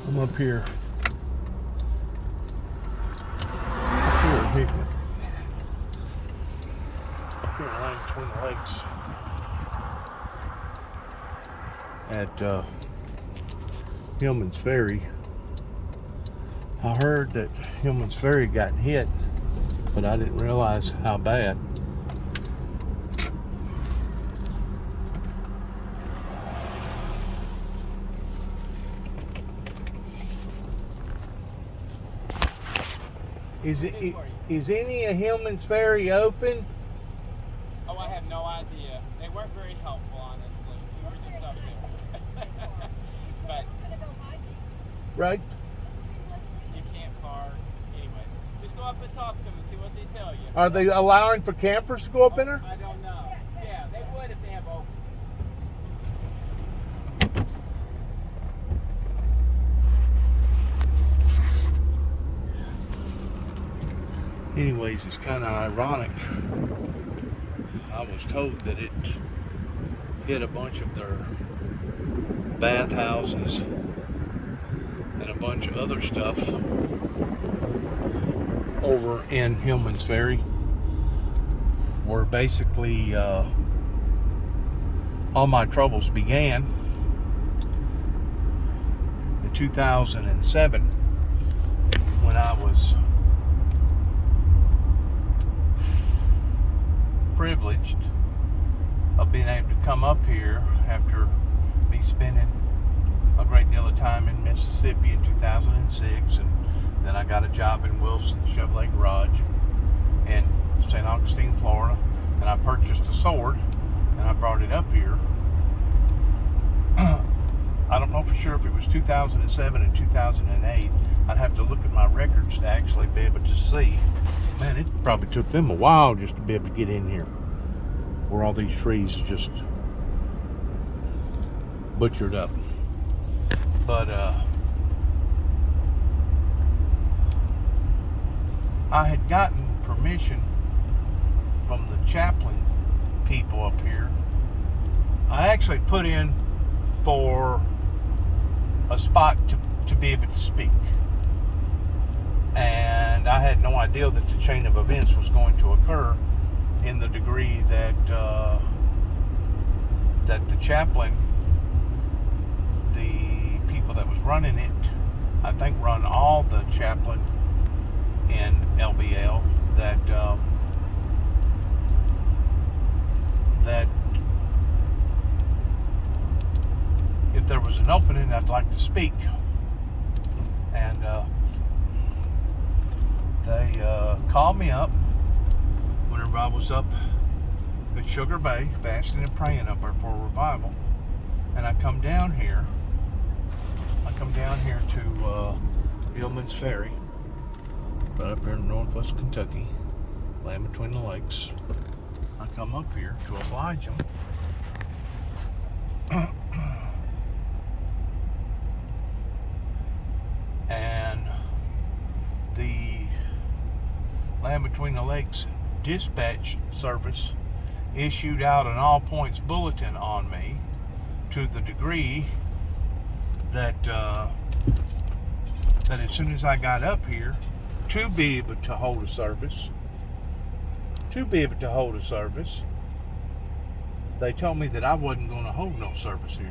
I'm up here at Hickman. Up here in the line between the lakes. At Hillman's Ferry. I heard that Hillman's Ferry got hit, but I didn't realize how bad. Is any of Hillman's Ferry open? Oh, I have no idea. They weren't very helpful, honestly. We were just up there. But Right. you can't park. Anyways, just go up and talk to them and see what they tell you. Are they allowing for campers to go up in there? I don't know. Yeah, they would if they have open. Anyways, it's kind of ironic. I was told that it hit a bunch of their bathhouses and a bunch of other stuff over in Hillman's Ferry, where basically all my troubles began in 2007 when I was privileged of being able to come up here after me spending a great deal of time in Mississippi in 2006, and then I got a job in Wilson Chevrolet Garage in St. Augustine, Florida, and I purchased a sword and I brought it up here. I don't know for sure if it was 2007 and 2008. I'd have to look at my records to actually be able to see. Man, it probably took them a while just to be able to get in here, where all these trees are just butchered up. But I had gotten permission from the chaplain people up here. I actually put in for a spot to be able to speak. And I had no idea that the chain of events was going to occur in the degree that that the chaplain, the people that was running it, I think run all the chaplain in LBL, that if there was an opening, I'd like to speak. And they called me up whenever I was up at Sugar Bay fasting and praying up there for a revival, and I come down here to Hillman's Ferry, right up here in northwest Kentucky, land between the lakes. I come up here to oblige them. And the Land Between the Lakes dispatch service issued out an all points bulletin on me, to the degree that that as soon as I got up here to be able to hold a service, they told me that I wasn't going to hold no service here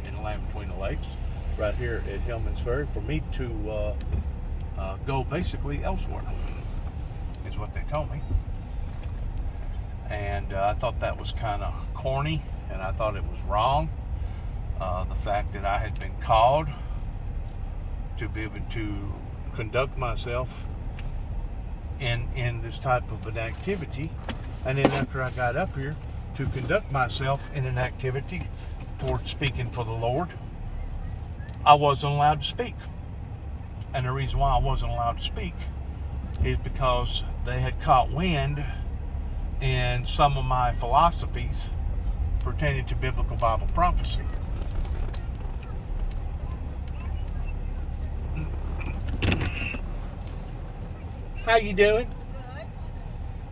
in the Land Between the Lakes, right here at Hillman's Ferry, for me to go basically elsewhere, is what they told me. And I thought that was kind of corny, and I thought it was wrong. The fact that I had been called to be able to conduct myself in this type of an activity, and then after I got up here to conduct myself in an activity towards speaking for the Lord, I wasn't allowed to speak. And the reason why I wasn't allowed to speak is because they had caught wind in some of my philosophies pertaining to biblical Bible prophecy. How you doing? Good.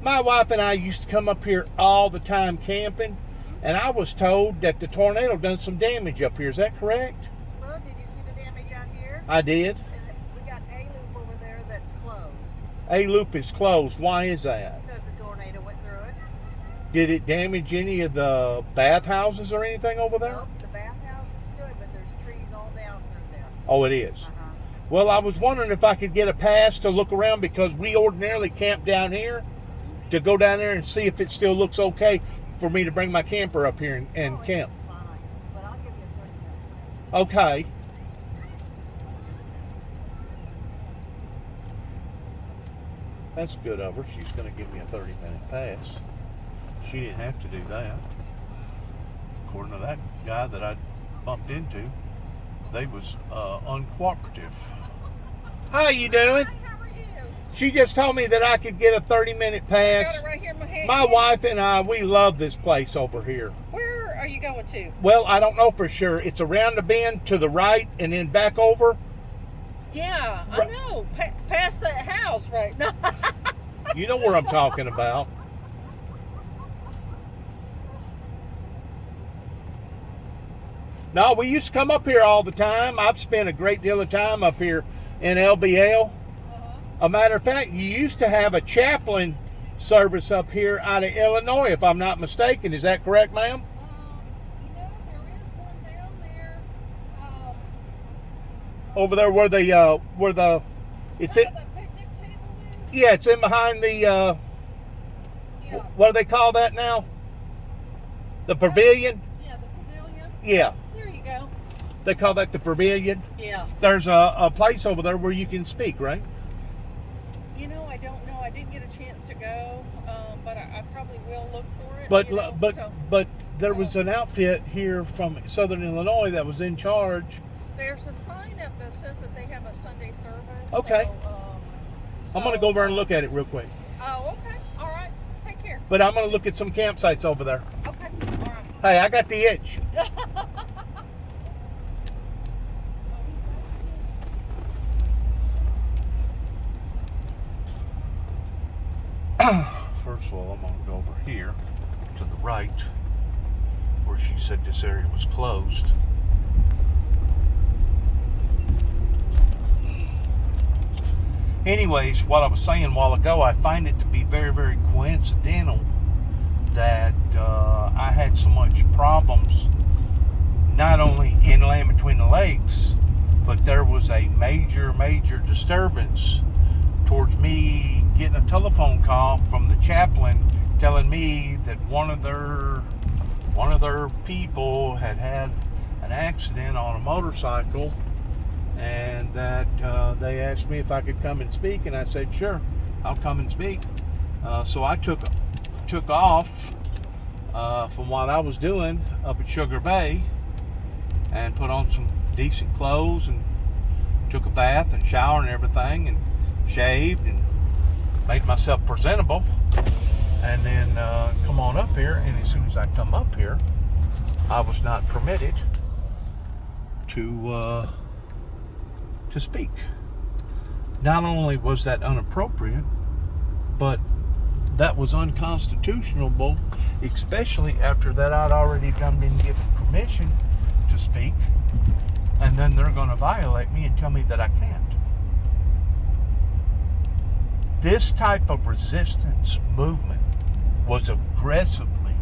My wife and I used to come up here all the time camping, and I was told that the tornado done some damage up here. Is that correct? Well, did you see the I did. And we got A-Loop over there that's closed A-Loop is closed. Why is that? because the tornado went through it. Did it damage any of the bathhouses or anything over there? Nope, the bathhouse is good, but there's trees all down through there. Oh, it is. Well, I was wondering if I could get a pass to look around because we ordinarily camp down here, to go down there and see if it still looks okay for me to bring my camper up here and Oh, camp. it's fine, but I'll give you a 30 minute. Okay. That's good of her. She's going to give me a 30-minute pass. She didn't have to do that. According to that guy that I bumped into, they was uncooperative. How you doing? Hi, how are you? She just told me that I could get a 30-minute I pass. got it right here in my hand. My wife and I, we love this place over here. Where are you going to? Well, I don't know for sure. It's around the bend to the right and then back over. Yeah, I Right. know. Past that house right now. You know where I'm talking about. No, we used to come up here all the time. I've spent a great deal of time up here in LBL. A matter of fact, you used to have a chaplain service up here out of Illinois, if I'm not mistaken. Is that correct, ma'am? There is one down there. Over there where the it's Where it. the picnic table is? Yeah, it's in behind the Yeah. what do they call that now? The pavilion? Yeah, the pavilion. Yeah, There you go. they call that the pavilion. Yeah. There's a place over there where you can speak, right? You know, I don't know. I didn't get a chance to go, but I probably will look for it. But you know, so but there was an outfit here from Southern Illinois that was in charge. there's a sign up that says that they have a Sunday service. Okay. I'm gonna go over and look at it real quick. Oh, okay. All right. Take care. But I'm gonna look at some campsites over there. Okay. All right. Hey, I got the itch. First of all, I'm gonna go over here to the right where she said this area was closed. Anyways, what I was saying a while ago, I find it to be very, very coincidental that I had so much problems not only inland between the lakes, but there was a major, major disturbance towards me getting a telephone call from the chaplain telling me that one of their people had an accident on a motorcycle, and that they asked me if I could come and speak, and I said sure, I'll come and speak. So I took off from what I was doing up at Sugar Bay and put on some decent clothes and took a bath and shower and everything and shaved and made myself presentable, and then come on up here. And as soon as I come up here, I was not permitted to speak. Not only was that inappropriate, but that was unconstitutional, especially after that I'd already been given permission to speak, and then they're going to violate me and tell me that I can't. This type of resistance movement was aggressively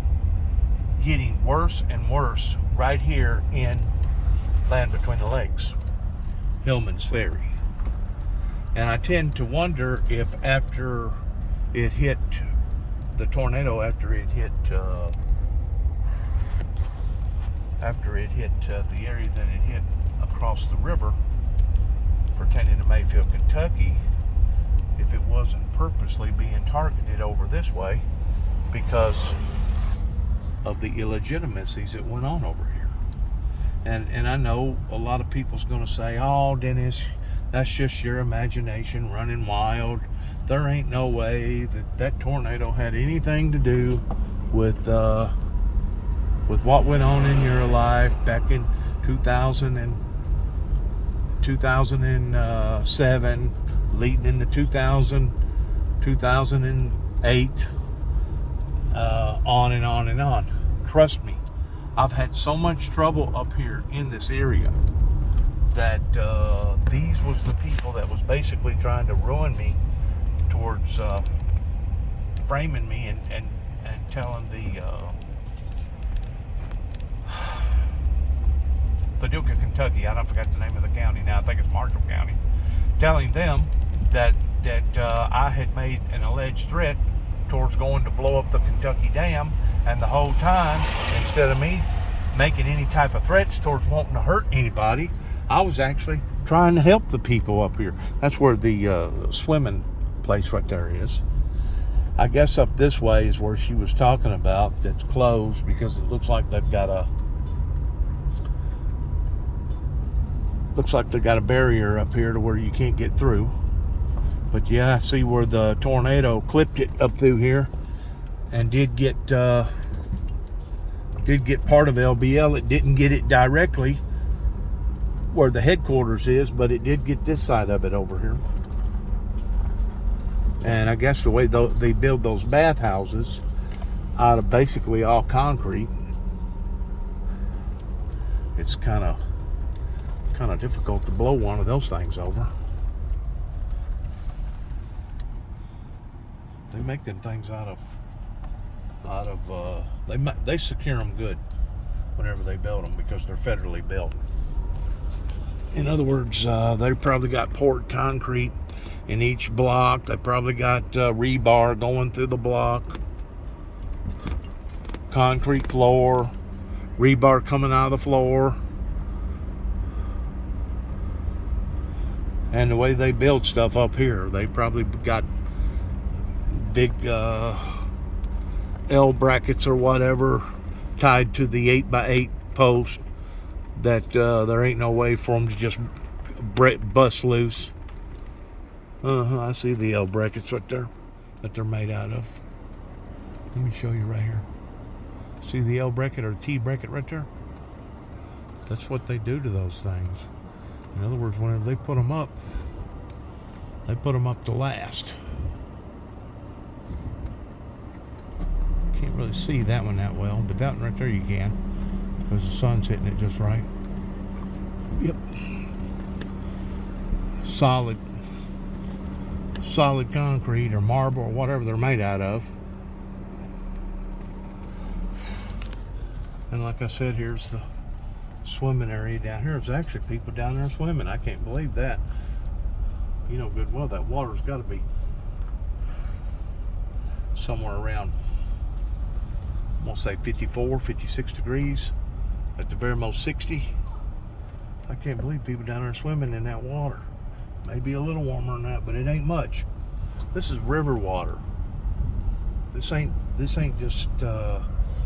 getting worse and worse right here in Land Between the Lakes, Hillman's Ferry. And I tend to wonder if after it hit the tornado, after it hit the area that it hit across the river pertaining to Mayfield, Kentucky, if it wasn't purposely being targeted over this way because of the illegitimacies that went on over here. And I know a lot of people's going to say, oh, Dennis, that's just your imagination running wild. There ain't no way that tornado had anything to do with what went on in your life back in 2007, leading into 2008, on and on and on. Trust me, I've had so much trouble up here in this area that these was the people that was basically trying to ruin me towards framing me and telling the Paducah, Kentucky, I don't forget the name of the county now, I think it's Marshall County, telling them that I had made an alleged threat towards going to blow up the Kentucky Dam, and the whole time, instead of me making any type of threats towards wanting to hurt anybody, I was actually trying to help the people up here. That's where the swimming place right there is. I guess up this way is where she was talking about that's closed because it looks like they've got a barrier up here to where you can't get through. But yeah, I see where the tornado clipped it up through here and did get part of LBL. It didn't get it directly where the headquarters is, but it did get this side of it over here. And I guess the way they build those bathhouses out of basically all concrete, it's kind of difficult to blow one of those things over. They make them things out of they secure them good whenever they build them because they're federally built. In other words, they probably got poured concrete in each block. They probably got rebar going through the block, concrete floor, rebar coming out of the floor. And the way they build stuff up here, they probably got big L brackets or whatever tied to the 8x8 post that there ain't no way for them to just bust loose. I see the L brackets right there that they're made out of. Let me show you right here. See the L bracket or the T bracket right there? That's what they do to those things. In other words, whenever they put them up to last. Can't really see that one that well, but that one right there you can, because the sun's hitting it just right. Yep. Solid concrete or marble or whatever they're made out of. And like I said, here's the swimming area down here. There's actually people down there swimming. I can't believe that. You know good well that water's got to be somewhere around, I'm gonna say 54, 56 degrees, at the very most 60. I can't believe people down there swimming in that water. Maybe a little warmer than that, but it ain't much. This is river water. This ain't just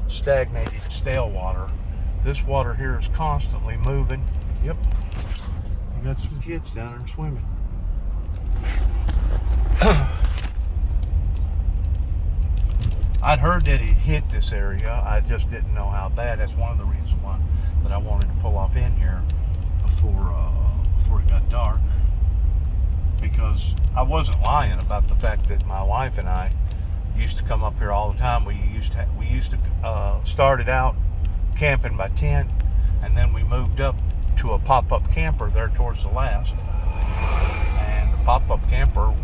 stagnated, stale water. This water here is constantly moving. Yep. You got some kids down there swimming. I'd heard that it hit this area. I just didn't know how bad. That's one of the reasons why that I wanted to pull off in here before it got dark. Because I wasn't lying about the fact that my wife and I used to come up here all the time. We used to started out camping by tent, and then we moved up to a pop-up camper there towards the last. And the pop-up camper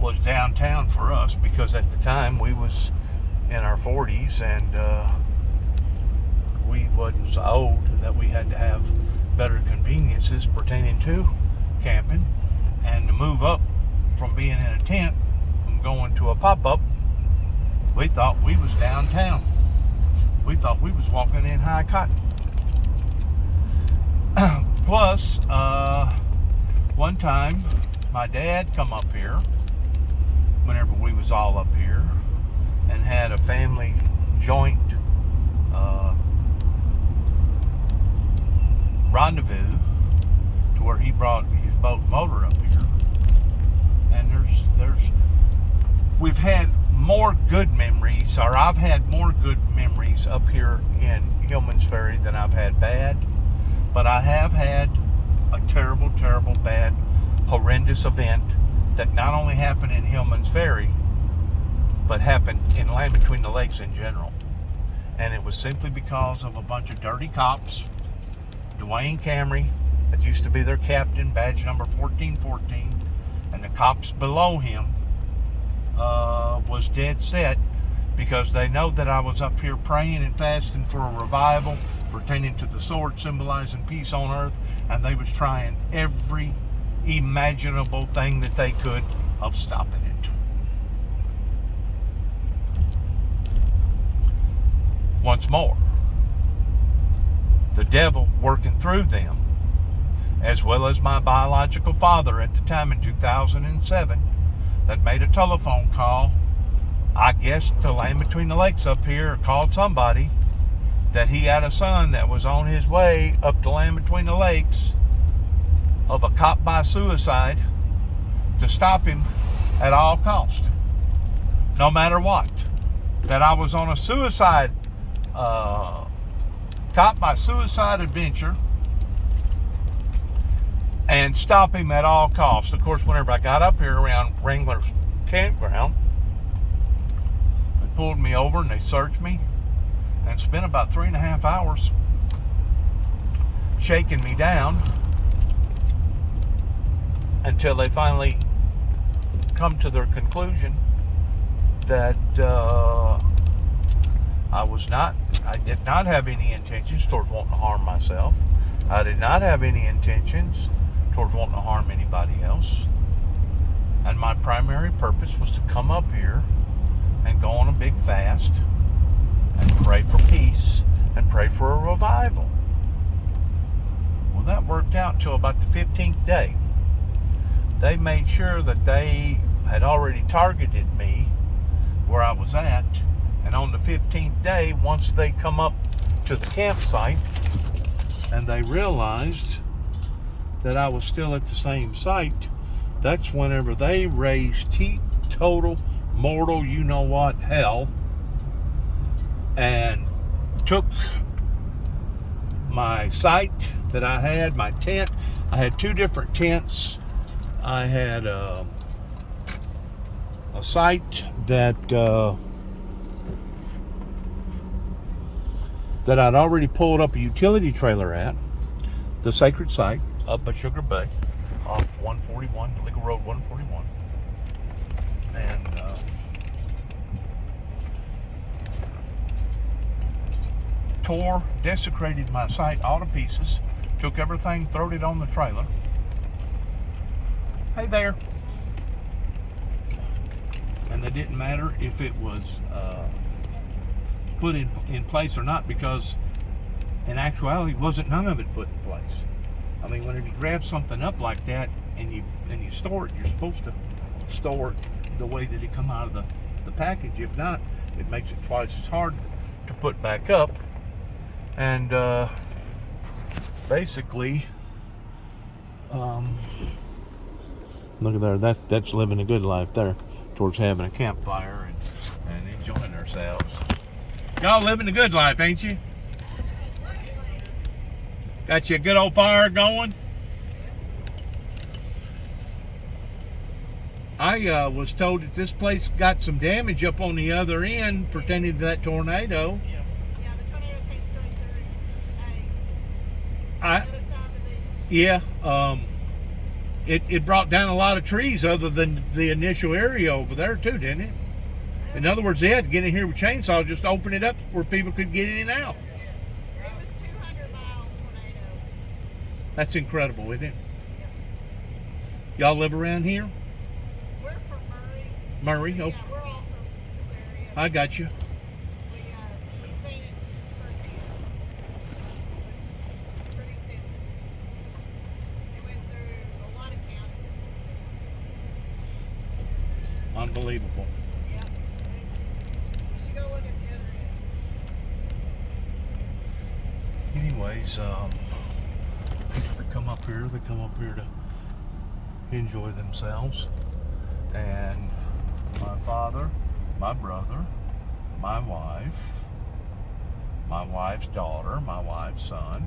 was downtown for us because at the time we was in our 40s and we wasn't so old that we had to have better conveniences pertaining to camping. And to move up from being in a tent and going to a pop-up, we thought we was downtown. We thought we was walking in high cotton. Plus, one time my dad come up here whenever we was all up here and had a family joint rendezvous to where he brought his boat motor up here. And we've had more good memories, or I've had more good memories up here in Hillman's Ferry than I've had bad. But I have had a terrible, terrible, bad, horrendous event that not only happened in Hillman's Ferry, but happened in Land Between the Lakes in general. And it was simply because of a bunch of dirty cops. Dwayne Camry, that used to be their captain, badge number 1414, and the cops below him was dead set because they know that I was up here praying and fasting for a revival pertaining to the sword symbolizing peace on earth, and they was trying every imaginable thing that they could of stopping it. Once more, the devil working through them, as well as my biological father at the time in 2007, that made a telephone call, I guess to Land Between the Lakes up here, or called somebody, that he had a son that was on his way up to Land Between the Lakes of a cop by suicide to stop him at all cost, no matter what. That I was on a suicide cop by suicide adventure and stop him at all costs. Of course, whenever I got up here around Wrangler's campground, they pulled me over and they searched me and spent about 3.5 hours shaking me down until they finally come to their conclusion that I did not have any intentions towards wanting to harm myself. I did not have any intentions towards wanting to harm anybody else. And my primary purpose was to come up here and go on a big fast and pray for peace and pray for a revival. Well, that worked out till about the 15th day. They made sure that they had already targeted me where I was at, and on the 15th day, once they come up to the campsite and they realized that I was still at the same site, that's whenever they raised total mortal you know what hell and took my site that I had, my tent. I had 2 different tents. I had a site that I'd already pulled up a utility trailer at, the sacred site up at Sugar Bay off 141, Legal Road 141. And desecrated my site all to pieces, took everything, throwed it on the trailer. Hey there. And it didn't matter if it was put in place or not, because in actuality wasn't none of it put in place. I mean, whenever you grab something up like that and you store it, you're supposed to store it the way that it come out of the package. If not, it makes it twice as hard to put back up. And basically, look at there, that's living a good life there, towards having a campfire and enjoying ourselves. Y'all living a good life, ain't you? Got you a good old fire going? I was told that this place got some damage up on the other end pertaining to that tornado. Yeah, the tornado came straight through. I, The other side of the beach. yeah, it brought down a lot of trees other than the initial area over there too, didn't it? In other words, they had to get in here with chainsaws, just open it up where people could get in and out. It was 200-mile tornado. That's incredible, isn't it? Y'all live around here? We're from Murray. Murray? Yeah, Oh, we're all from this area. I got you. We seen it firsthand. It was pretty extensive. It went through a lot of counties. Unbelievable. Yeah. You should go look at the other end. Anyways, people that come up here, they come up here to enjoy themselves. And my father, my brother, my wife's daughter, my wife's son,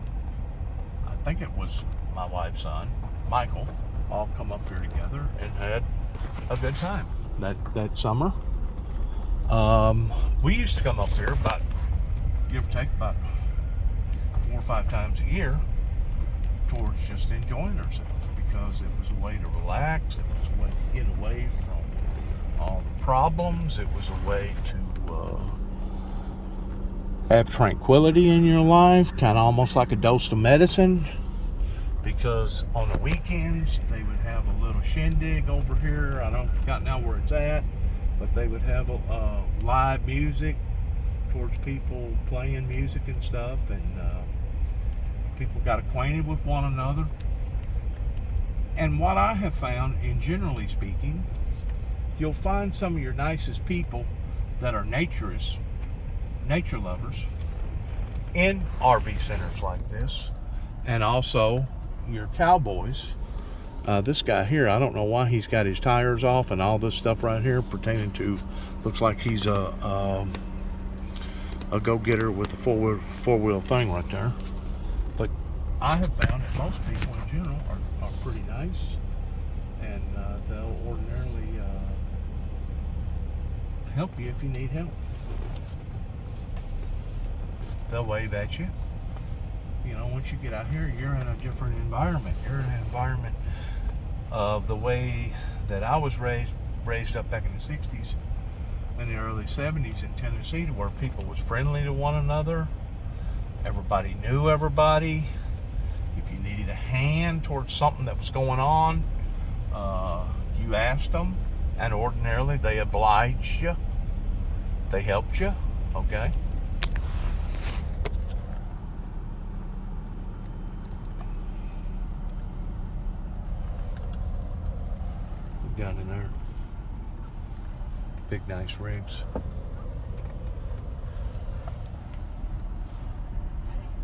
I think it was my wife's son, Michael, all come up here together and had a good time that summer. We used to come up here about give or take about 4 or 5 times a year towards just enjoying ourselves, because it was a way to relax, it was a way to get away from all the problems, it was a way to have tranquility in your life, kind of almost like a dose of medicine. Because on the weekends they would have a little shindig over here. I don't forgot now where it's at, but they would have a live music towards people playing music and stuff, and people got acquainted with one another. And what I have found, in generally speaking, you'll find some of your nicest people that are nature lovers in RV centers like this, and also your cowboys. This guy here, I don't know why he's got his tires off and all this stuff right here pertaining to, looks like he's a go-getter with a four-wheel thing right there. But I have found that most people in general are pretty nice, and they'll ordinarily help you if you need help. They'll wave at you. You know, once you get out here, you're in a different environment. You're in an environment of the way that I was raised up back in the 60s and the early 70s in Tennessee, to where people was friendly to one another. Everybody knew everybody. If you needed a hand towards something that was going on, you asked them, and ordinarily they obliged you. They helped you, okay? Got in there. Big nice rigs.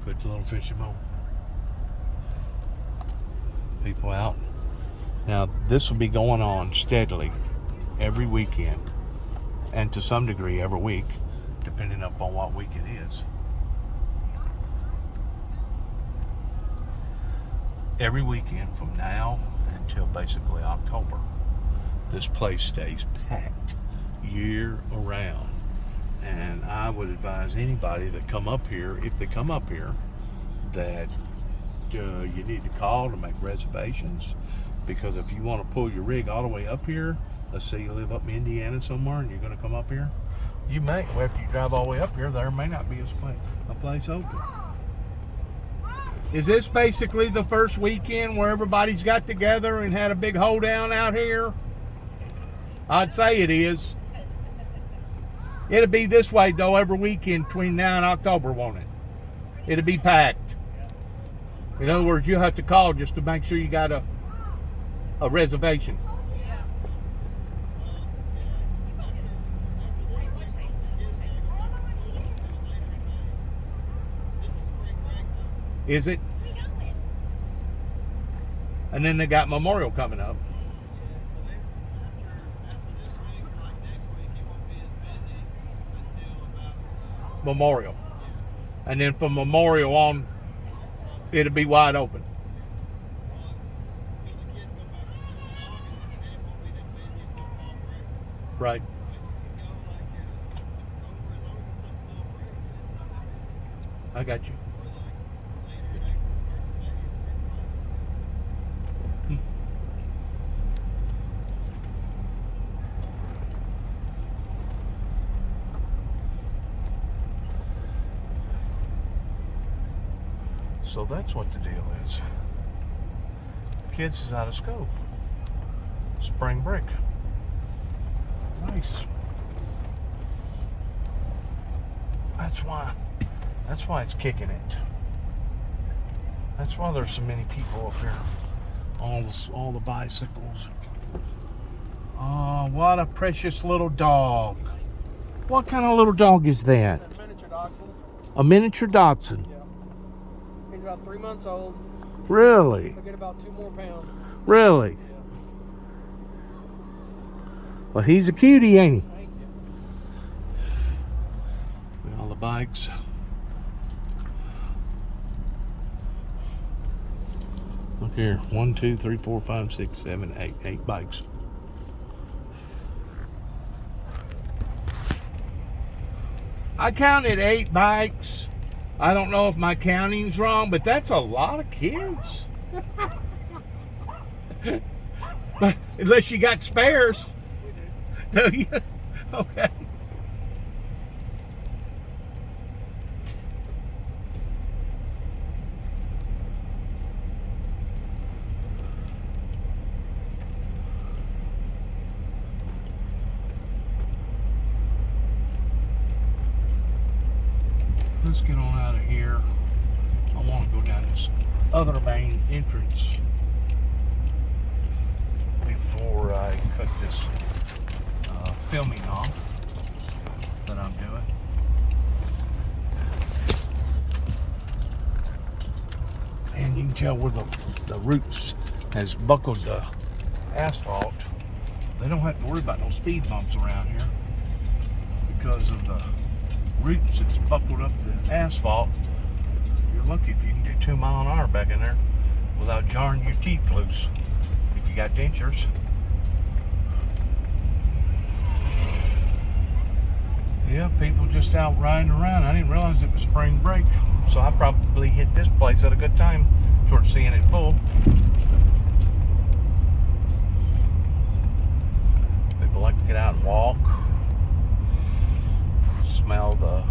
Good little fishing boat. People out. Now this will be going on steadily every weekend, and to some degree every week, depending upon what week it is. Every weekend from now until basically October, this place stays packed year around. And I would advise anybody that come up here, if they come up here, that you need to call to make reservations. Because if you want to pull your rig all the way up here, let's say you live up in Indiana somewhere and you're going to come up here, you may, well, after you drive all the way up here, there may not be a place open. Is this basically the first weekend where everybody's got together and had a big hoedown out here? I'd say it is. It'll be this way though every weekend between now and October, won't it? It'll be packed. In other words, you'll have to call just to make sure you got a reservation. Is it? And then they got Memorial coming up. Memorial. And then from Memorial on, it'll be wide open. Right. I got you. So that's what the deal is. Kids is out of school. Spring break. Nice. That's why it's kicking it. That's why there's so many people up here. All the bicycles. Oh, what a precious little dog. What kind of little dog is that? It's a miniature dachshund. A miniature dachshund. Yeah. He's about 3 months old. Really? He'll get about 2 more pounds. Really? Yeah. Well, he's a cutie, ain't he? Thank you. All the bikes. Look here. 1, 2, 3, 4, 5, 6, 7, 8. 8 bikes. I counted 8 bikes. I don't know if my counting's wrong, but that's a lot of kids. But unless you got spares. Do you? Okay. Let's get on out of here. I want to go down this other main entrance before I cut this filming off that I'm doing. And you can tell where the roots has buckled the asphalt. They don't have to worry about no speed bumps around here because of the roots that's buckled up the asphalt. You're lucky if you can do 2 miles an hour back in there without jarring your teeth loose if you got dentures. Yeah, people just out riding around. I didn't realize it was spring break, so I probably hit this place at a good time towards seeing it full. People like to get out and walk, smell the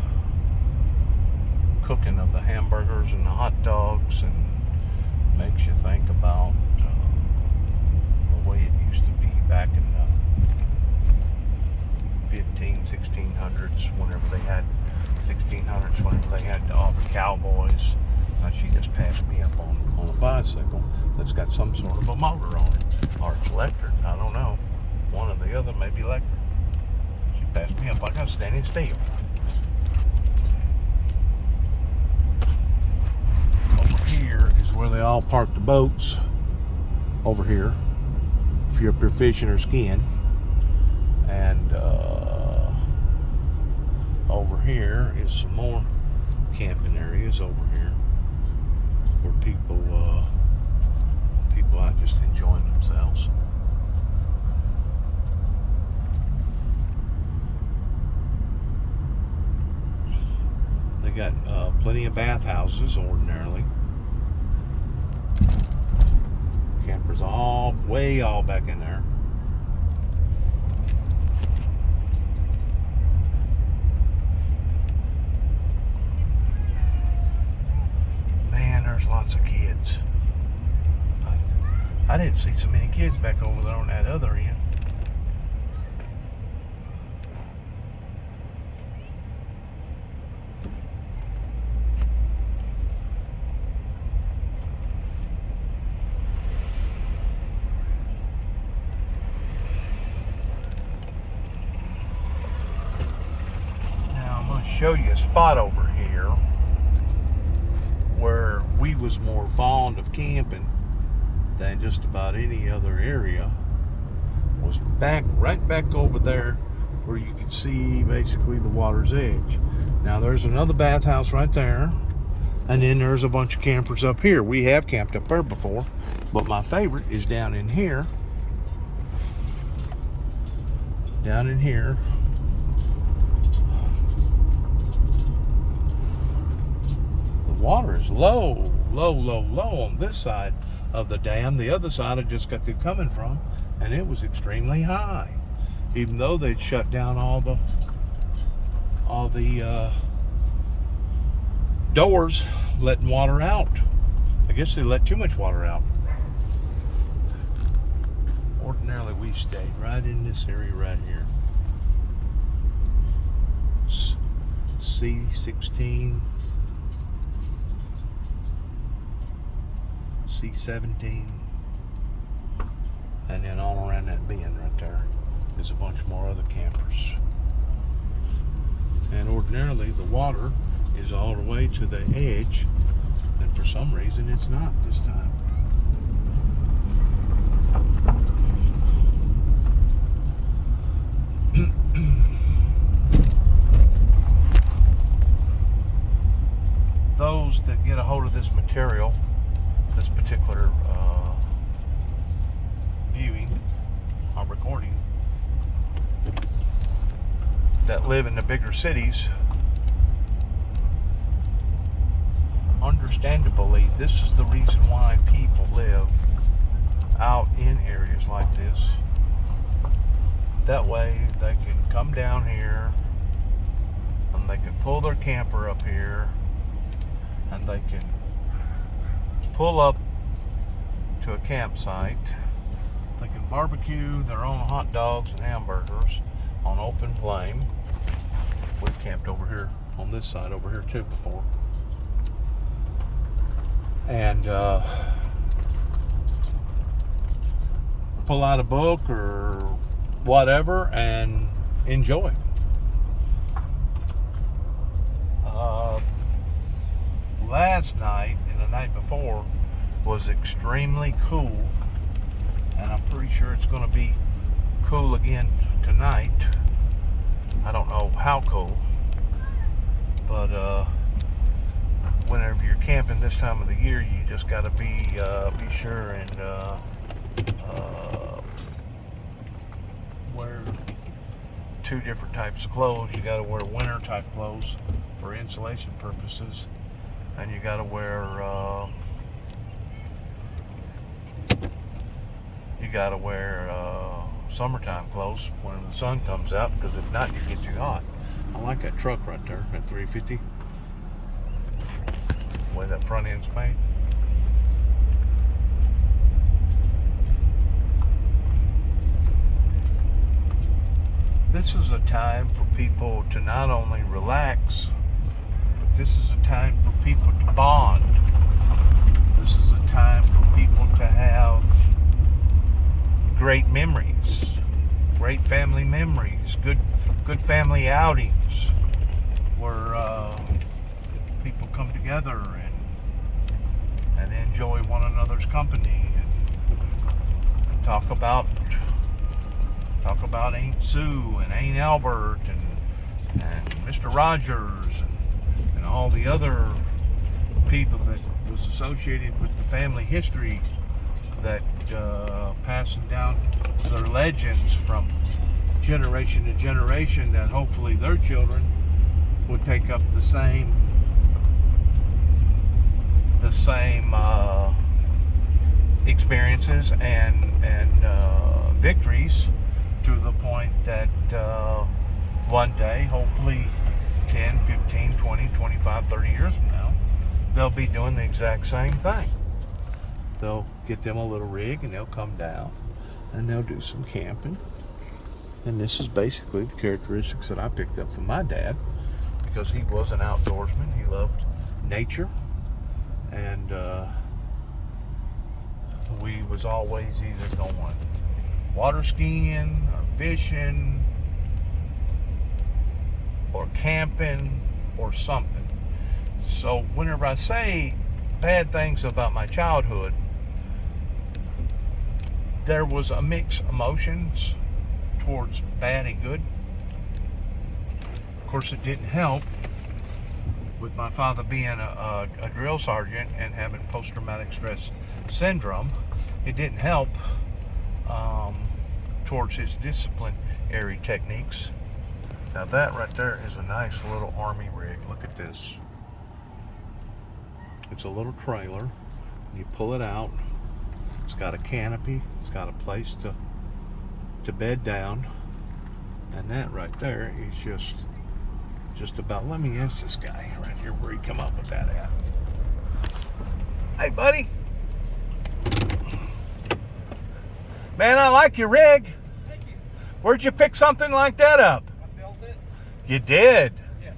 cooking of the hamburgers and the hot dogs, and makes you think about the way it used to be back in the 1600s, whenever they had 1600s, whenever they had all the cowboys. Now she just passed me up on a bicycle that's got some sort of a motor on it, or it's electric. I don't know. One or the other may be electric. She passed me up like I was standing still. Over here is where they all park the boats. Over here, if you're up here fishing or skiing. And over here is some more camping areas over here where people out just enjoying themselves. They got plenty of bathhouses ordinarily. Campers all back in there. Man, there's lots of kids. I didn't see so many kids back over there on that other end. Show you a spot over here where we was more fond of camping than just about any other area. Was right back over there where you could see basically the water's edge. Now there's another bathhouse right there, and then there's a bunch of campers up here. We have camped up there before, but my favorite is down in here. Down in here. Water is low on this side of the dam. The other side I just got through coming from, and it was extremely high, even though they'd shut down all the doors letting water out. I guess they let too much water out. Ordinarily we stayed right in this area right here. C16, C17, and then all around that bend right there is a bunch more other campers. And ordinarily the water is all the way to the edge, and for some reason it's not this time. Those that get a hold of this material, this particular viewing or recording, that live in the bigger cities, understandably, this is the reason why people live out in areas like this. That way they can come down here and they can pull their camper up here and they can pull up to a campsite. They can barbecue their own hot dogs and hamburgers on open flame. We've camped over here on this side over here too before. And pull out a book or whatever and enjoy. Last night and the night before was extremely cool, and I'm pretty sure it's going to be cool again tonight. I don't know how cool, but whenever you're camping this time of the year, you just got to be sure and wear two different types of clothes. You got to wear winter type clothes for insulation purposes, and you got to wear summertime clothes when the sun comes out, because if not, you get too hot. I like that truck right there, that 350. The way that front end's made. This is a time for people to not only relax, but this is a time for people to bond. This is a time for people to have great memories, great family memories, good family outings where people come together and enjoy one another's company and talk about Aunt Sue and Aunt Albert and Mr. Rogers and all the other people that was associated with the family history, that passing down their legends from generation to generation, that hopefully their children would take up the same experiences and victories, to the point that one day, hopefully 10, 15, 20, 25, 30 years from now, they'll be doing the exact same thing. They'll get them a little rig and they'll come down and they'll do some camping. And this is basically the characteristics that I picked up from my dad, because he was an outdoorsman. He loved nature, and we was always either going water skiing or fishing or camping or something. So whenever I say bad things about my childhood, there was a mixed emotions towards bad and good. Of course, it didn't help with my father being a drill sergeant and having post-traumatic stress syndrome. It didn't help towards his disciplinary techniques. Now that right there is a nice little army rig. Look at this. It's a little trailer. You pull it out. It's got a canopy. It's got a place to bed down. And that right there is just about, let me ask this guy right here where he come up with that at. Hey buddy. Man, I like your rig. Thank you. Where'd you pick something like that up? I built it. You did? Yes.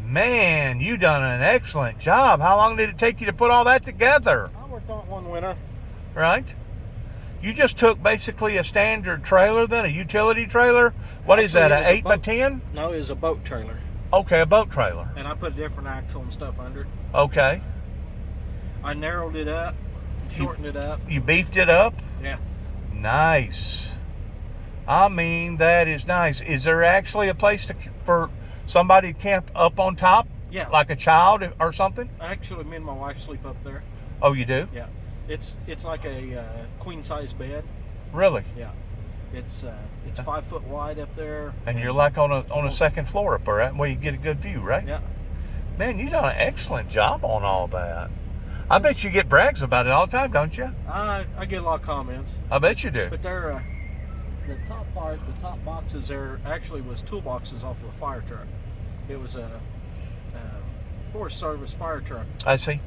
Man, you done an excellent job. How long did it take you to put all that together? I worked on it one winter. Right? You just took basically a standard trailer then, a utility trailer? What is that, an 8 by 10? No, it was a boat trailer. Okay, a boat trailer. And I put a different axle and stuff under it. Okay. I narrowed it up, shortened it up. You beefed it up? Yeah. Nice. I mean, that is nice. Is there actually a place for somebody to camp up on top? Yeah. Like a child or something? Actually, me and my wife sleep up there. Oh, you do? Yeah. It's like a queen size bed. Really? Yeah. It's 5 foot wide up there. And you're like on a second floor up there, right? Where you get a good view, right? Yeah. Man, you done an excellent job on all that. I bet you get brags about it all the time, don't you? I get a lot of comments. I bet you do. But they're the top part, the top boxes there actually was toolboxes off of a fire truck. It was a Forest Service fire truck I see.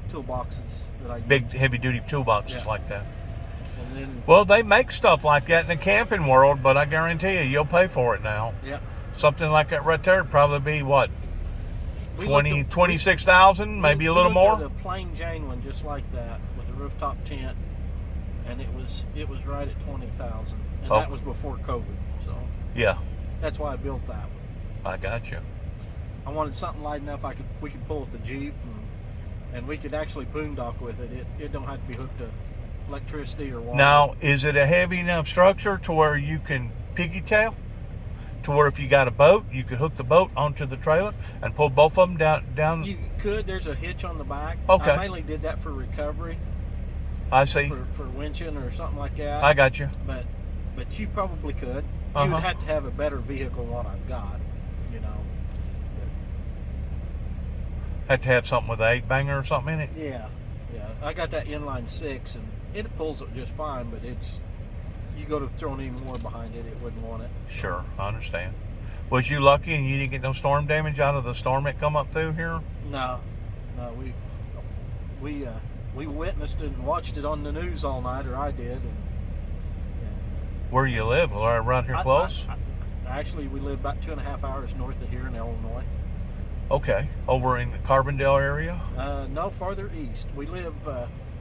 toolboxes that I Big, used. heavy-duty toolboxes Yeah. like that. And then Well, they make stuff like that in the camping world, but I guarantee you, you'll pay for it now. yeah, Something like that right there would probably be, what, we 20, looked at- 26,000, maybe a little we looked more? at a plain Jane one just like that with a rooftop tent, and it was right at 20,000, and Oh. that was before COVID. So Yeah, that's why I built that one. I got you. I wanted something light enough we could pull with the Jeep, and we could actually boondock with it. It don't have to be hooked to electricity or water. Now, is it a heavy enough structure to where you can piggytail? To where if you got a boat, you could hook the boat onto the trailer and pull both of them down? You could. There's a hitch on the back. Okay. I mainly did that for recovery, I see. for winching or something like that. I got you. But you probably could. You Uh-huh. would have to have a better vehicle than what I've got, you know. Had to have something with an 8-banger or something in it? Yeah. I got that inline 6, and it pulls it just fine. But you go to throw any more behind it, it wouldn't want it. Sure, I understand. Was you lucky and you didn't get no storm damage out of the storm that come up through here? No, we witnessed it and watched it on the news all night, or I did. And Where you live? Around here close? Actually, we live about 2.5 hours north of here in Illinois. Okay. Over in the Carbondale area? No, farther east. We live,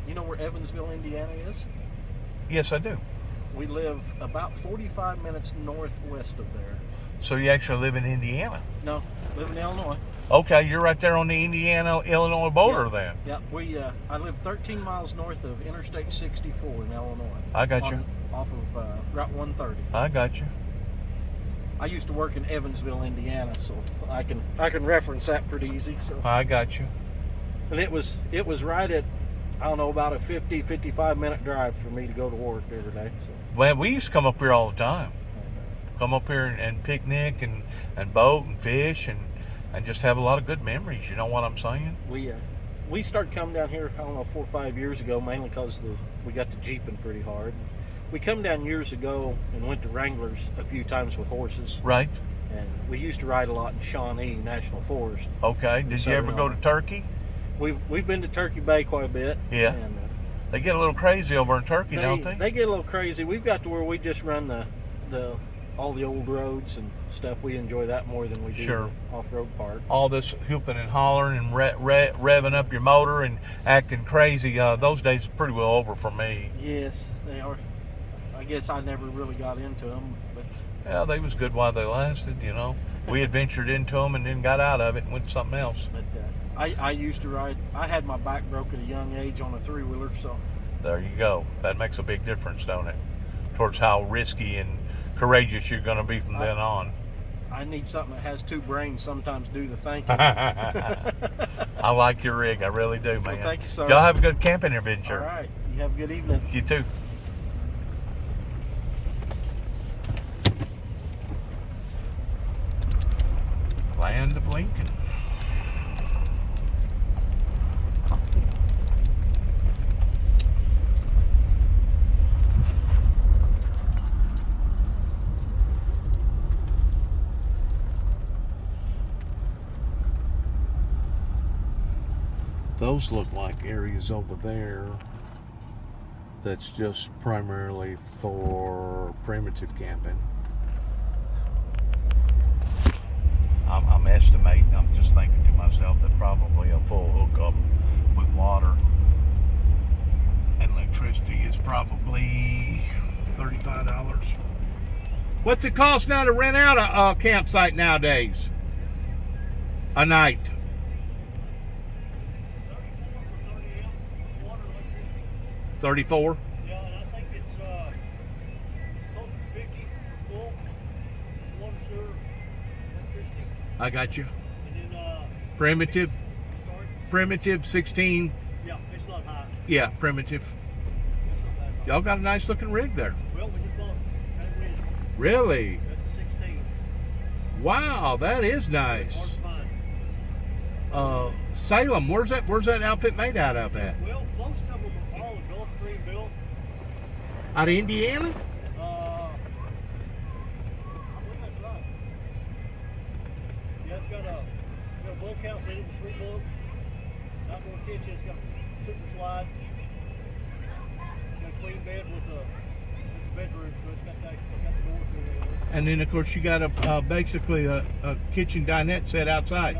you know where Evansville, Indiana is? Yes, I do. We live about 45 minutes northwest of there. So you actually live in Indiana? No, live in Illinois. Okay, you're right there on the Indiana-Illinois border then. Yeah, I live 13 miles north of Interstate 64 in Illinois. I got you. Off of Route 130. I got you. I used to work in Evansville, Indiana, so I can reference that pretty easy. So, I got you. and it was right at, I don't know, about a 55 minute drive for me to go to work every day. So Well, we used to come up here all the time. Come up here and picnic and boat and fish and just have a lot of good memories. You know what I'm saying? we started coming down here, I don't know, 4 or 5 years ago, mainly because we got to jeeping pretty hard. We come down years ago and went to Wranglers a few times with horses. Right. And we used to ride a lot in Shawnee National Forest. Okay. Did you ever go to Turkey? We've been to Turkey Bay quite a bit. Yeah. And, They get a little crazy over in Turkey, don't they? They get a little crazy. We've got to where we just run all the old roads and stuff. We enjoy that more than we do Sure. the off-road part. All this hooping and hollering and revving up your motor and acting crazy, those days are pretty well over for me. Yes, they are. I guess I never really got into them, but Yeah, they was good while they lasted, you know. We adventured into them and then got out of it and went to something else. I used to ride. I had my back broke at a young age on a 3-wheeler, so There you go. That makes a big difference, don't it? Towards how risky and courageous you're going to be from then on. I need something that has 2 brains sometimes do the thinking. I like your rig. I really do, man. Well, thank you, sir. Y'all have a good camping adventure. All right. You have a good evening. You too. Land of Lincoln. Those look like areas over there that's just primarily for primitive camping. I'm estimating, I'm just thinking to myself that probably a full hookup with water and electricity is probably $35. What's it cost now to rent out a campsite nowadays? A night? 34? Yeah, and I think it's close to 50 for full. It's water, sewer, electricity, I got you. and then Primitive? sorry, Primitive 16? yeah, it's not high. Yeah, primitive. It's not that high. Y'all got a nice looking rig there. Well, we just bought that rig. Really? That's a 16. Wow, that is Hard nice. to find. Salem. Where's that outfit made out of at? Well, most of them are all Gulfstream built. Out of Indiana? I believe that's right. Yeah, it's got a bunkhouse in it with 3 bunks. Outdoor kitchen. It's got a super slide. Got a queen bed with a bedroom, so it's got the door through there. And then of course you got basically a kitchen dinette set outside.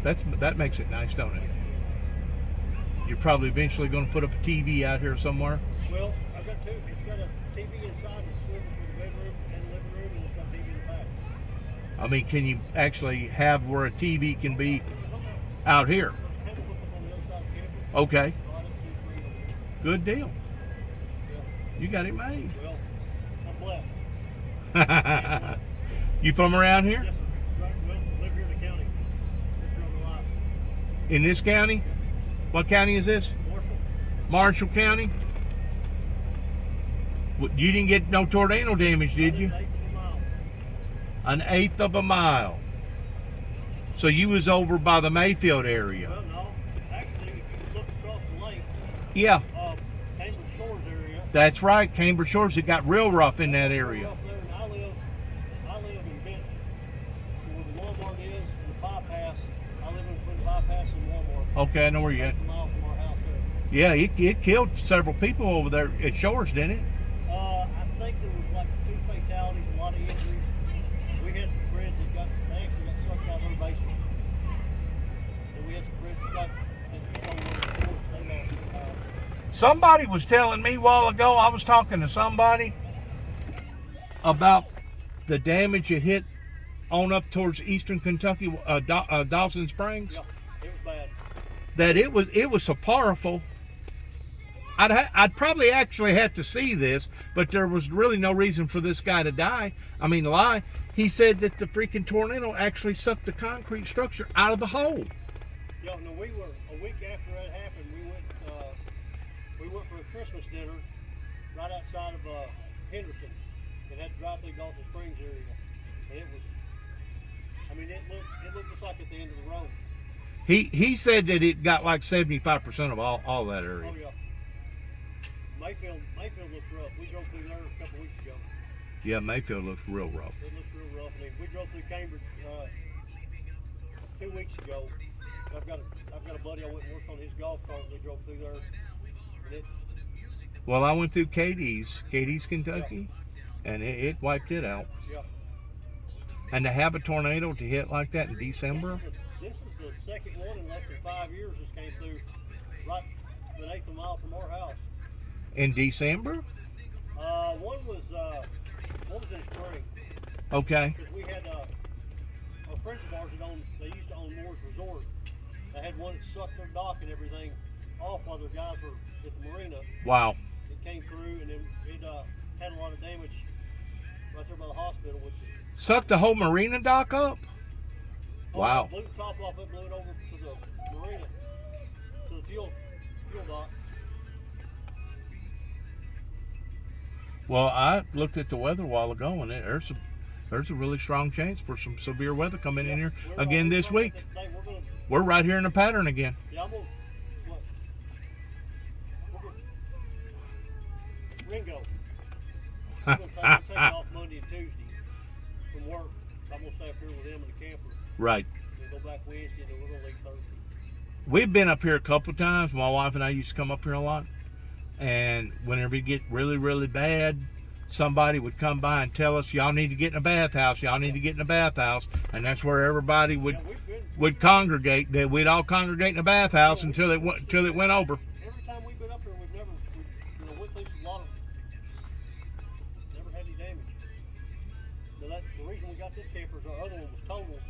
That makes it nice, don't it? You're probably eventually going to put up a TV out here somewhere. Well, I've got two. It's got a TV inside that swivels from the bedroom and the living room, and it's got a TV in the back. I mean, can you actually have where a TV can be out here? Table hooked up on the other side of the camper. Okay, So I didn't do 3 over there. good deal. Yeah. You got it made. Well, I'm blessed. You from around here? Yes, sir. Right, well, live here in the county. Live here on the lot. In this county? What county is this? Marshall. Marshall County? You didn't get no tornado damage, did you? 1/8 of a mile. An 1/8 of a mile. So you was over by the Mayfield area. Well, no. Actually, if you look across the lake, Yeah, Cambridge Shores area. that's right. Cambridge Shores, it got real rough in that area. Rough there, and I live in Benton. So where the Walmart is and the bypass, I live in between the bypass and Walmart. Okay, I know where you're at. 1 mile from our house there. Yeah, it killed several people over there at Shores, didn't it? I think there was like 2 fatalities, a lot of injuries. We had some friends that actually got sucked out of their basement. And we had some friends that got over the porch, they lost their house. Somebody was telling me a while ago, I was talking to somebody about the damage it hit on up towards eastern Kentucky, Dawson Springs. Yeah, it was bad. That it was so powerful. I'd probably actually have to see this, but there was really no reason for this guy to die. I mean, lie. He said that the freaking tornado actually sucked the concrete structure out of the hole. Yeah, no, we were a week after that happened. We went for a Christmas dinner right outside of Henderson, and had to drive through Dawson Springs area, and it looked just like at the end of the road. He said that it got like 75% of all that area. Oh yeah. Mayfield looks rough. We drove through there a couple weeks ago. Yeah, Mayfield looks real rough. It looks real rough. And we drove through Cambridge 2 weeks ago. I've got a buddy I went and worked on his golf cart. We drove through there. And Well, I went through Katie's, Kentucky, and it wiped it out. yeah. And to have a tornado to hit like that in December, This is the second one in less than 5 years. This came through right an 1/8 of a mile from our house. in December? One was in spring. Okay. Because we had our friends of ours they used to own Moore's Resort. They had one that sucked their dock and everything off while their guys were at the marina. Wow. It came through and it had a lot of damage right there by the hospital. Sucked the whole marina dock up? Wow. Blew the top off it, blew it over to the marina, to the fuel dock. Well, I looked at the weather a while ago, and there's a really strong chance for some severe weather coming in here again this week. We're right here in the pattern again. Yeah, Ringo. We're going to take off Monday and Tuesday from work. I'm going to stay up here with them in the camper. Right. We'll go back Wednesday, and then we're going to leave Thursday. We've been up here a couple of times. My wife and I used to come up here a lot. And whenever it get really, really bad, somebody would come by and tell us, y'all need to get in a bathhouse. Y'all need to get in a bathhouse. And that's where everybody would congregate. That we'd all congregate in a bathhouse until it went over. Every time we've been up here, we've never went through a lot of, never had any damage. Now the reason we got this camper is our other one was totaled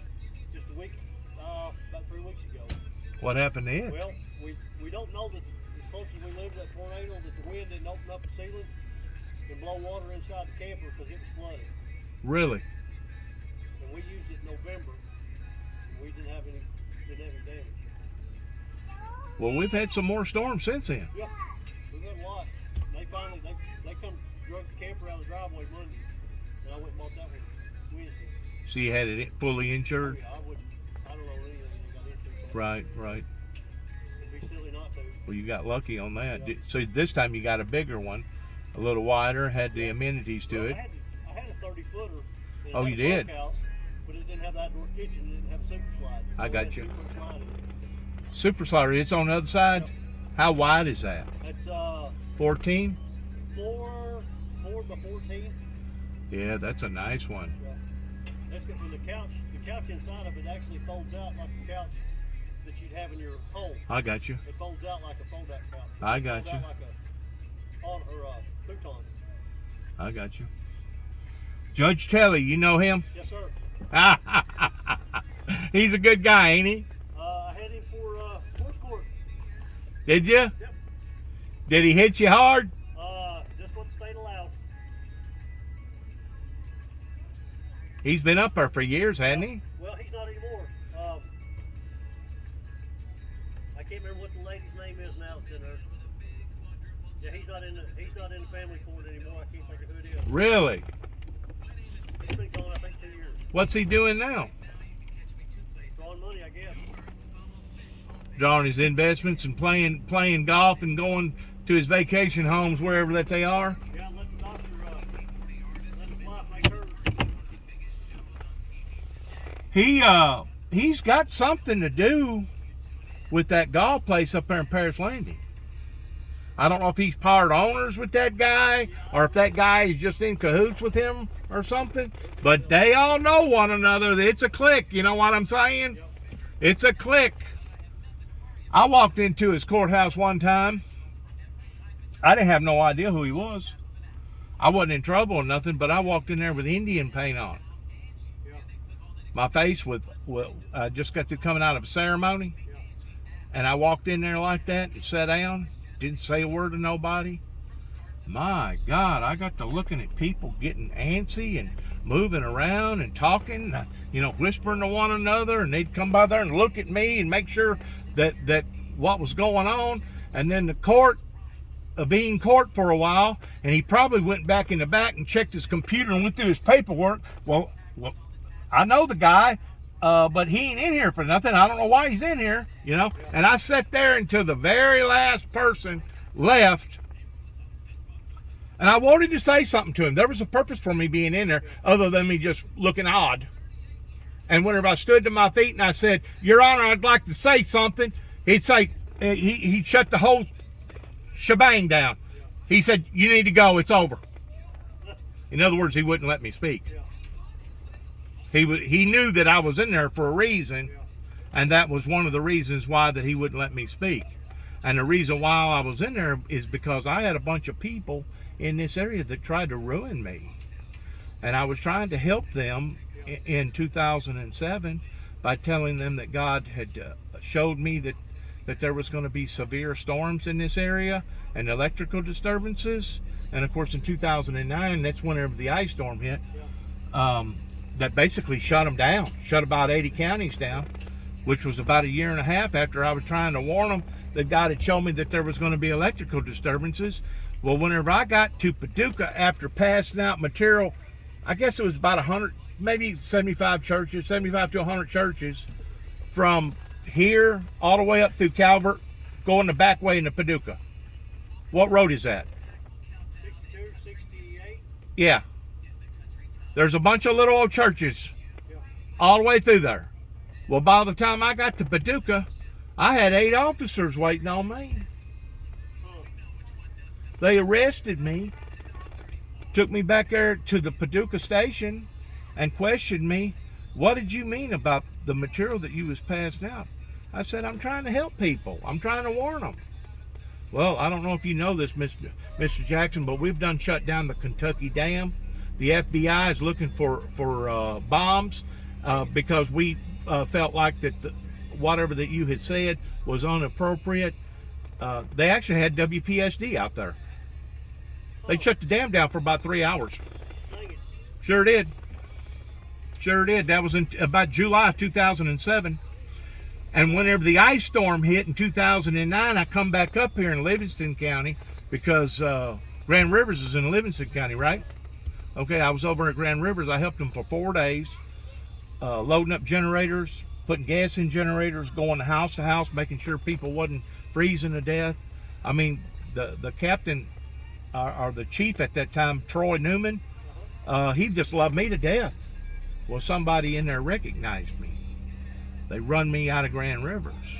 just a week, about 3 weeks ago. What happened to it? Well, we don't know that as close as we lived to that tornado, that the wind didn't open up the ceiling and blow water inside the camper because it was flooded. Really? And we used it in November, and we didn't have any damage. Well, we've had some more storms since then. Yeah, we've had a lot. They finally they come drug the camper out of the driveway Monday, and I went and bought that one Wednesday. So you had it fully insured? Oh, yeah, I Right. It'd be silly not to. Well, you got lucky on that. So this time you got a bigger one, a little wider, had the amenities to it. I had a 30-footer. Oh, you did? House, but it didn't have the outdoor kitchen. It didn't have a super slide. I got you. Super slide in it. Super slider, it's on the other side. Yep. How wide is that? It's 14? 4 by 14. Yeah, that's a nice one. Yeah. That's good. And the couch inside of it actually folds out like the couch that you'd have in your home. I got you. It folds out like a fold-out couch. I got Folds you. out like a futon. I got you. Judge Telly, you know him? Yes, sir. He's a good guy, ain't he? I had him for horse court. Did you? Yep. Did he hit you hard? Just what the state allowed. He's been up there for years, hasn't he? Well, he's not anymore. I can't remember what the lady's name is now that's in there. Yeah, he's not in the family court anymore. I can't think of who it is. Really? He's been gone, I think, 2 years. What's he doing now? Drawing money, I guess. Drawing his investments and playing golf and going to his vacation homes wherever that they are. Yeah, let the doctor, let his wife make hers. He's got something to do with that golf place up there in Paris Landing. I don't know if he's part owners with that guy or if that guy is just in cahoots with him or something. But they all know one another. It's a clique. You know what I'm saying? It's a clique. I walked into his courthouse one time. I didn't have no idea who he was. I wasn't in trouble or nothing, but I walked in there with Indian paint on. My face I just got through coming out of a ceremony. And I walked in there like that and sat down. Didn't say a word to nobody. My God, I got to looking at people getting antsy and moving around and talking, whispering to one another, and they'd come by there and look at me and make sure that what was going on. And then the court, being court for a while, and he probably went back in the back and checked his computer and went through his paperwork. Well, I know the guy, but he ain't in here for nothing. I don't know why he's in here, And I sat there until the very last person left. And I wanted to say something to him. There was a purpose for me being in there other than me just looking odd. And whenever I stood to my feet and I said, Your Honor, I'd like to say something, he'd say, he'd shut the whole shebang down. He said, You need to go. It's over. In other words, he wouldn't let me speak. He knew that I was in there for a reason, and that was one of the reasons why that he wouldn't let me speak. And the reason why I was in there is because I had a bunch of people in this area that tried to ruin me. And I was trying to help them in 2007 by telling them that God had showed me that there was going to be severe storms in this area and electrical disturbances. And of course in 2009, that's whenever the ice storm hit. That basically shut them down, shut about 80 counties down, which was about a year and a half after I was trying to warn them that God had shown me that there was going to be electrical disturbances. Well, whenever I got to Paducah after passing out material, I guess it was about 100, maybe 75 to 100 churches from here all the way up through Calvert, going the back way into Paducah. What road is that? 62, 68. Yeah. There's a bunch of little old churches all the way through there. Well, by the time I got to Paducah, I had 8 officers waiting on me. They arrested me, took me back there to the Paducah station, and questioned me. What did you mean about the material that you was passing out? I said, I'm trying to help people. I'm trying to warn them. Well, I don't know if you know this, Mr. Jackson, but we've done shut down the Kentucky Dam. The FBI is looking for bombs because we felt like that whatever that you had said was inappropriate. They actually had WPSD out there. They shut the dam down for about 3 hours. Sure did. Sure did. That was in about July of 2007. And whenever the ice storm hit in 2009, I come back up here in Livingston County because Grand Rivers is in Livingston County, right? Okay, I was over at Grand Rivers. I helped them for 4 days, loading up generators, putting gas in generators, going to house, making sure people wasn't freezing to death. I mean, the captain or the chief at that time, Troy Newman, he just loved me to death. Well, somebody in there recognized me. They run me out of Grand Rivers.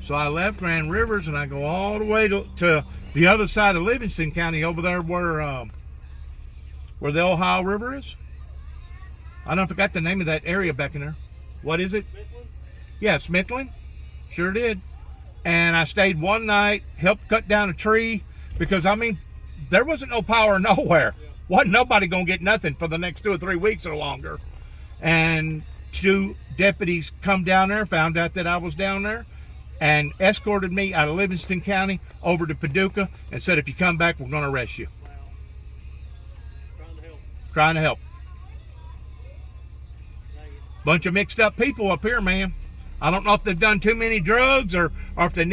So I left Grand Rivers and I go all the way to the other side of Livingston County, over there where the Ohio River is. I forgot the name of that area back in there. What is it? Mifflin? Yeah, Smithland. Sure did. And I stayed one night, helped cut down a tree, because I mean, there wasn't no power nowhere. Yeah. Wasn't nobody gonna get nothing for the next 2 or 3 weeks or longer. And 2 deputies come down there, found out that I was down there, and escorted me out of Livingston County over to Paducah and said, if you come back, we're gonna arrest you. Wow. Trying to help. Trying to help. Dang it. Bunch of mixed up people up here, man. I don't know if they've done too many drugs or if they